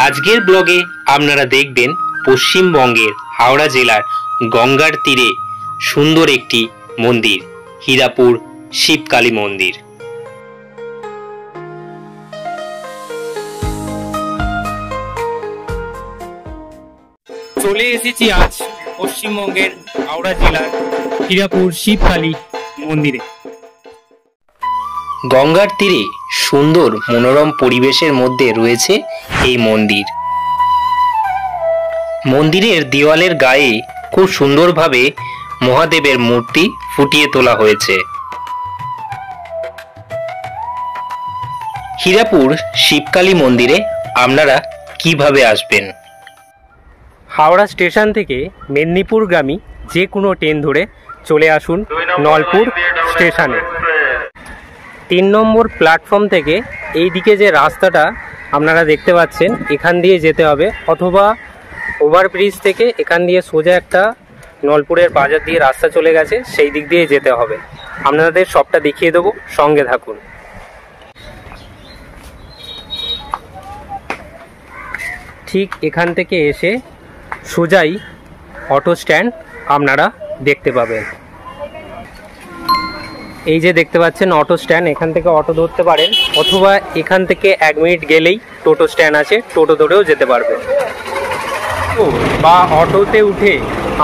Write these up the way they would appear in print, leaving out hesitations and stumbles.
আজকের ব্লগে আপনারা দেখবেন পশ্চিমবঙ্গের হাওড়া জেলার গঙ্গার তীরে সুন্দর একটি মন্দির, হীরাপুর শিবকালী মন্দির। চলে এসেছি আজ পশ্চিমবঙ্গের হাওড়া জেলার হীরাপুর শিবকালী মন্দিরে। গঙ্গার তীরে সুন্দর মনোরম পরিবেশের মধ্যে রয়েছে এই মন্দির। মন্দিরের দেওয়ালের গায়ে খুব সুন্দরভাবে মহাদেবের মূর্তি ফুটিয়ে তোলা হয়েছে। হীরাপুর শিবকালী মন্দিরে আপনারা কিভাবে আসবেন? হাওড়া স্টেশন থেকে মেদিনীপুরগামী যে কোনো ট্রেন ধরে চলে আসুন নলপুর স্টেশনে। 3 নম্বর প্ল্যাটফর্ম থেকে এই দিকে যে রাস্তাটা আপনারা দেখতে পাচ্ছেন এখান দিয়ে যেতে হবে, অথবা ওভারব্রিজ থেকে এখান দিয়ে সোজা একটা নলপুরের বাজার দিয়ে রাস্তা চলে গেছে, সেই দিক দিয়ে যেতে হবে। আপনাদের সবটা দেখিয়ে দেবো, সঙ্গে থাকুন। ঠিক এখান থেকে এসে সোজাই অটো স্ট্যান্ড আপনারা দেখতে পাবেন। এই যে দেখতে পাচ্ছেন অটো স্ট্যান্ড, এখান থেকে অটো ধরতে পারেন, অথবা এখান থেকে 1 মিনিট গেলেই টোটো স্ট্যান্ড আছে, টোটো ধরেও যেতে পারবেন। বা অটোতে উঠে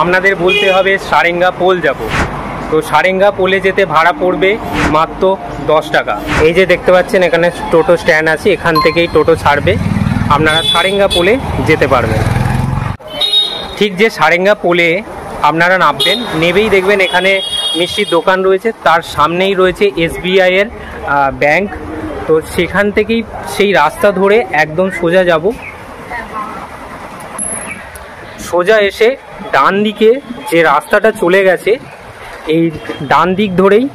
আপনাদের বলতে হবে সারেঙ্গা পোল যাব, তো সারেঙ্গা পোলে যেতে ভাড়া পড়বে মাত্র 10 টাকা। এই যে দেখতে পাচ্ছেন এখানে টোটো স্ট্যান্ড আছে, এখান থেকেই টোটো ছাড়বে, আপনারা সারেঙ্গা পোলে যেতে পারবেন। ঠিক যে সারেঙ্গা পোলে আপনারা নামবেন, নেবেই দেখবেন এখানে মিষ্টির দোকান রয়েছে, তার সামনেই রয়েছে SBI এর ব্যাংক। তো সেখান থেকেই সেই রাস্তা ধরে একদম সোজা যাব, সোজা এসে ডান দিকে যে রাস্তাটা চলে গেছে এই ডান দিক ধরেই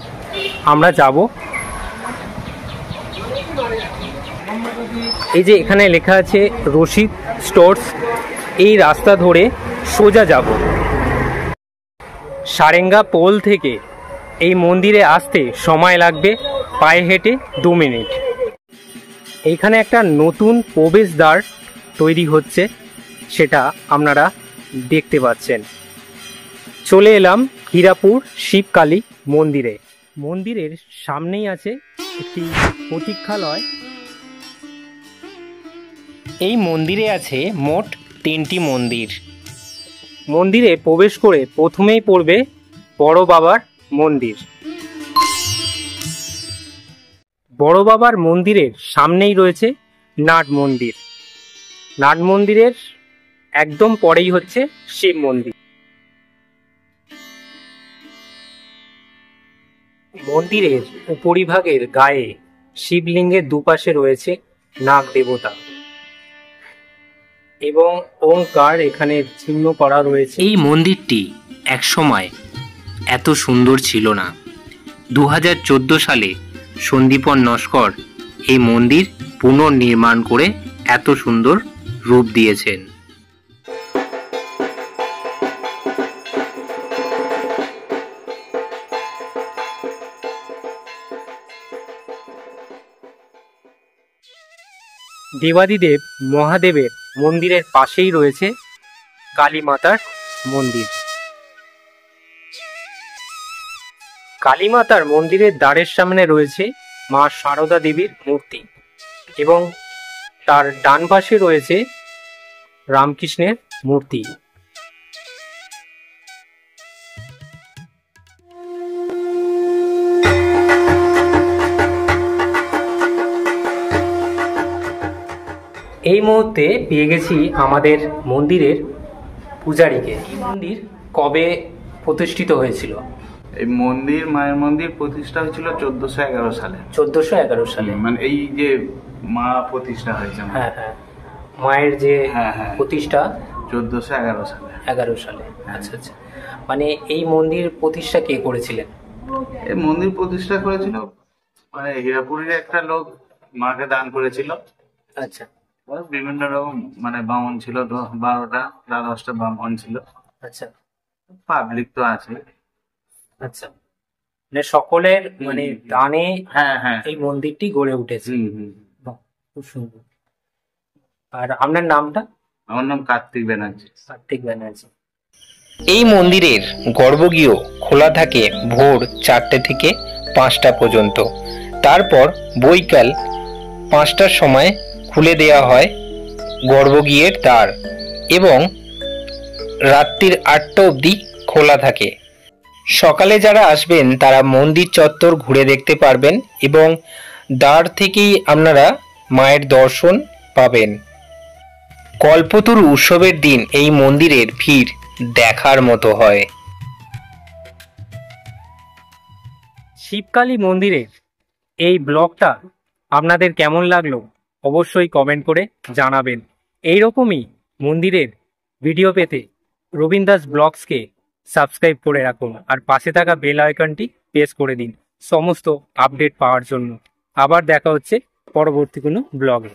আমরা যাব। এই যে এখানে লেখা আছে রশিদ স্টোরস, এই রাস্তা ধরে সোজা যাব। সারেঙ্গা পোল থেকে এই মন্দিরে আসতে সময় লাগবে পায়ে হেঁটে 2 মিনিট। এইখানে একটা নতুন প্রবেশদ্বার তৈরি হচ্ছে, সেটা আপনারা দেখতে পাচ্ছেন। চলে এলাম হীরাপুর শিবকালী মন্দিরে। মন্দিরের সামনেই আছে একটি প্রতীক্ষালয়। এই মন্দিরে আছে মোট 3টি মন্দির। মন্দিরে প্রবেশ করে প্রথমেই পড়বে বড় বাবার মন্দির। বড় বাবার মন্দিরের সামনেই রয়েছে নাট মন্দির। নাট মন্দিরের একদম পরেই হচ্ছে শিব মন্দির। মন্দিরের উপরিভাগের গায়ে শিবলিঙ্গের দুপাশে রয়েছে নাগ দেবতা এবং ওমকার এখানে চিহ্ন করা রয়েছে। এই মন্দিরটি একসময় এত সুন্দর ছিল না। 2014 সালে সন্দীপন নস্কর এই মন্দির পুনর্নির্মাণ করে এত সুন্দর রূপ দিয়েছেন। দেবাদিদেব মহাদেবের মন্দিরের পাশেই রয়েছে কালী মাতার মন্দির। কালী মাতার মন্দিরের দ্বারের সামনে রয়েছে মা সারদা দেবীর মূর্তি এবং তার ডান পাশে রয়েছে রামকৃষ্ণের মূর্তি। এই মুহূর্তে পেয়ে গেছি আমাদের মন্দিরের পূজারীকে। এই মন্দির কবে প্রতিষ্ঠিত হয়েছিল? এই মন্দির, মায়ের মন্দির প্রতিষ্ঠা হয়েছিল 1411 সালে। 1411 সালে মানে এই যে মা প্রতিষ্ঠা হয়েছে। হ্যাঁ হ্যাঁ, মায়ের যে প্রতিষ্ঠা 1411 সালে। 11 সালে, আচ্ছা আচ্ছা। মানে এই মন্দির প্রতিষ্ঠা কে করেছিলেন? এই মন্দির প্রতিষ্ঠা করেছিল মানে হীরাপুরের একটা লোক মাকে দান করেছিল। আচ্ছা, বিভিন্ন রকম মানে বামন ছিল, 12টা 10টা বামন ছিল। আচ্ছা, পাবলিক তো আছে। আচ্ছা, মানে সকলের মানে দানে হ্যাঁ হ্যাঁ এই মন্দিরটি গড়ে উঠেছে। খুব সুন্দর। আর আপনার নামটা? আমার নাম কার্তিক ব্যানার্জি। কার্তিক ব্যানার্জি। এই মন্দিরের গর্ভগৃহ খোলা থাকে ভোর 4টে থেকে 5টা পর্যন্ত। তারপর বৈকাল 5টার সময় খুলে দেওয়া হয় গর্ভগৃহের দ্বার এবং রাত্রির 8টা অবধি খোলা থাকে। সকালে যারা আসবেন তারা মন্দির চত্বর ঘুরে দেখতে পারবেন এবং দ্বার থেকেই আপনারা মায়ের দর্শন পাবেন। কল্পতরু উৎসবের দিন এই মন্দিরের ভিড় দেখার মতো হয়। শিবকালী মন্দিরের এই ব্লগটা আপনাদের কেমন লাগলো অবশ্যই কমেন্ট করে জানাবেন। এইরকমই মন্দিরের ভিডিও পেতে রবীন দাস ব্লগসকে সাবস্ক্রাইব করে রাখুন আর পাশে থাকা বেল আইকনটি প্রেস করে দিন সমস্ত আপডেট পাওয়ার জন্য। আবার দেখা হচ্ছে পরবর্তী কোনো ব্লগে।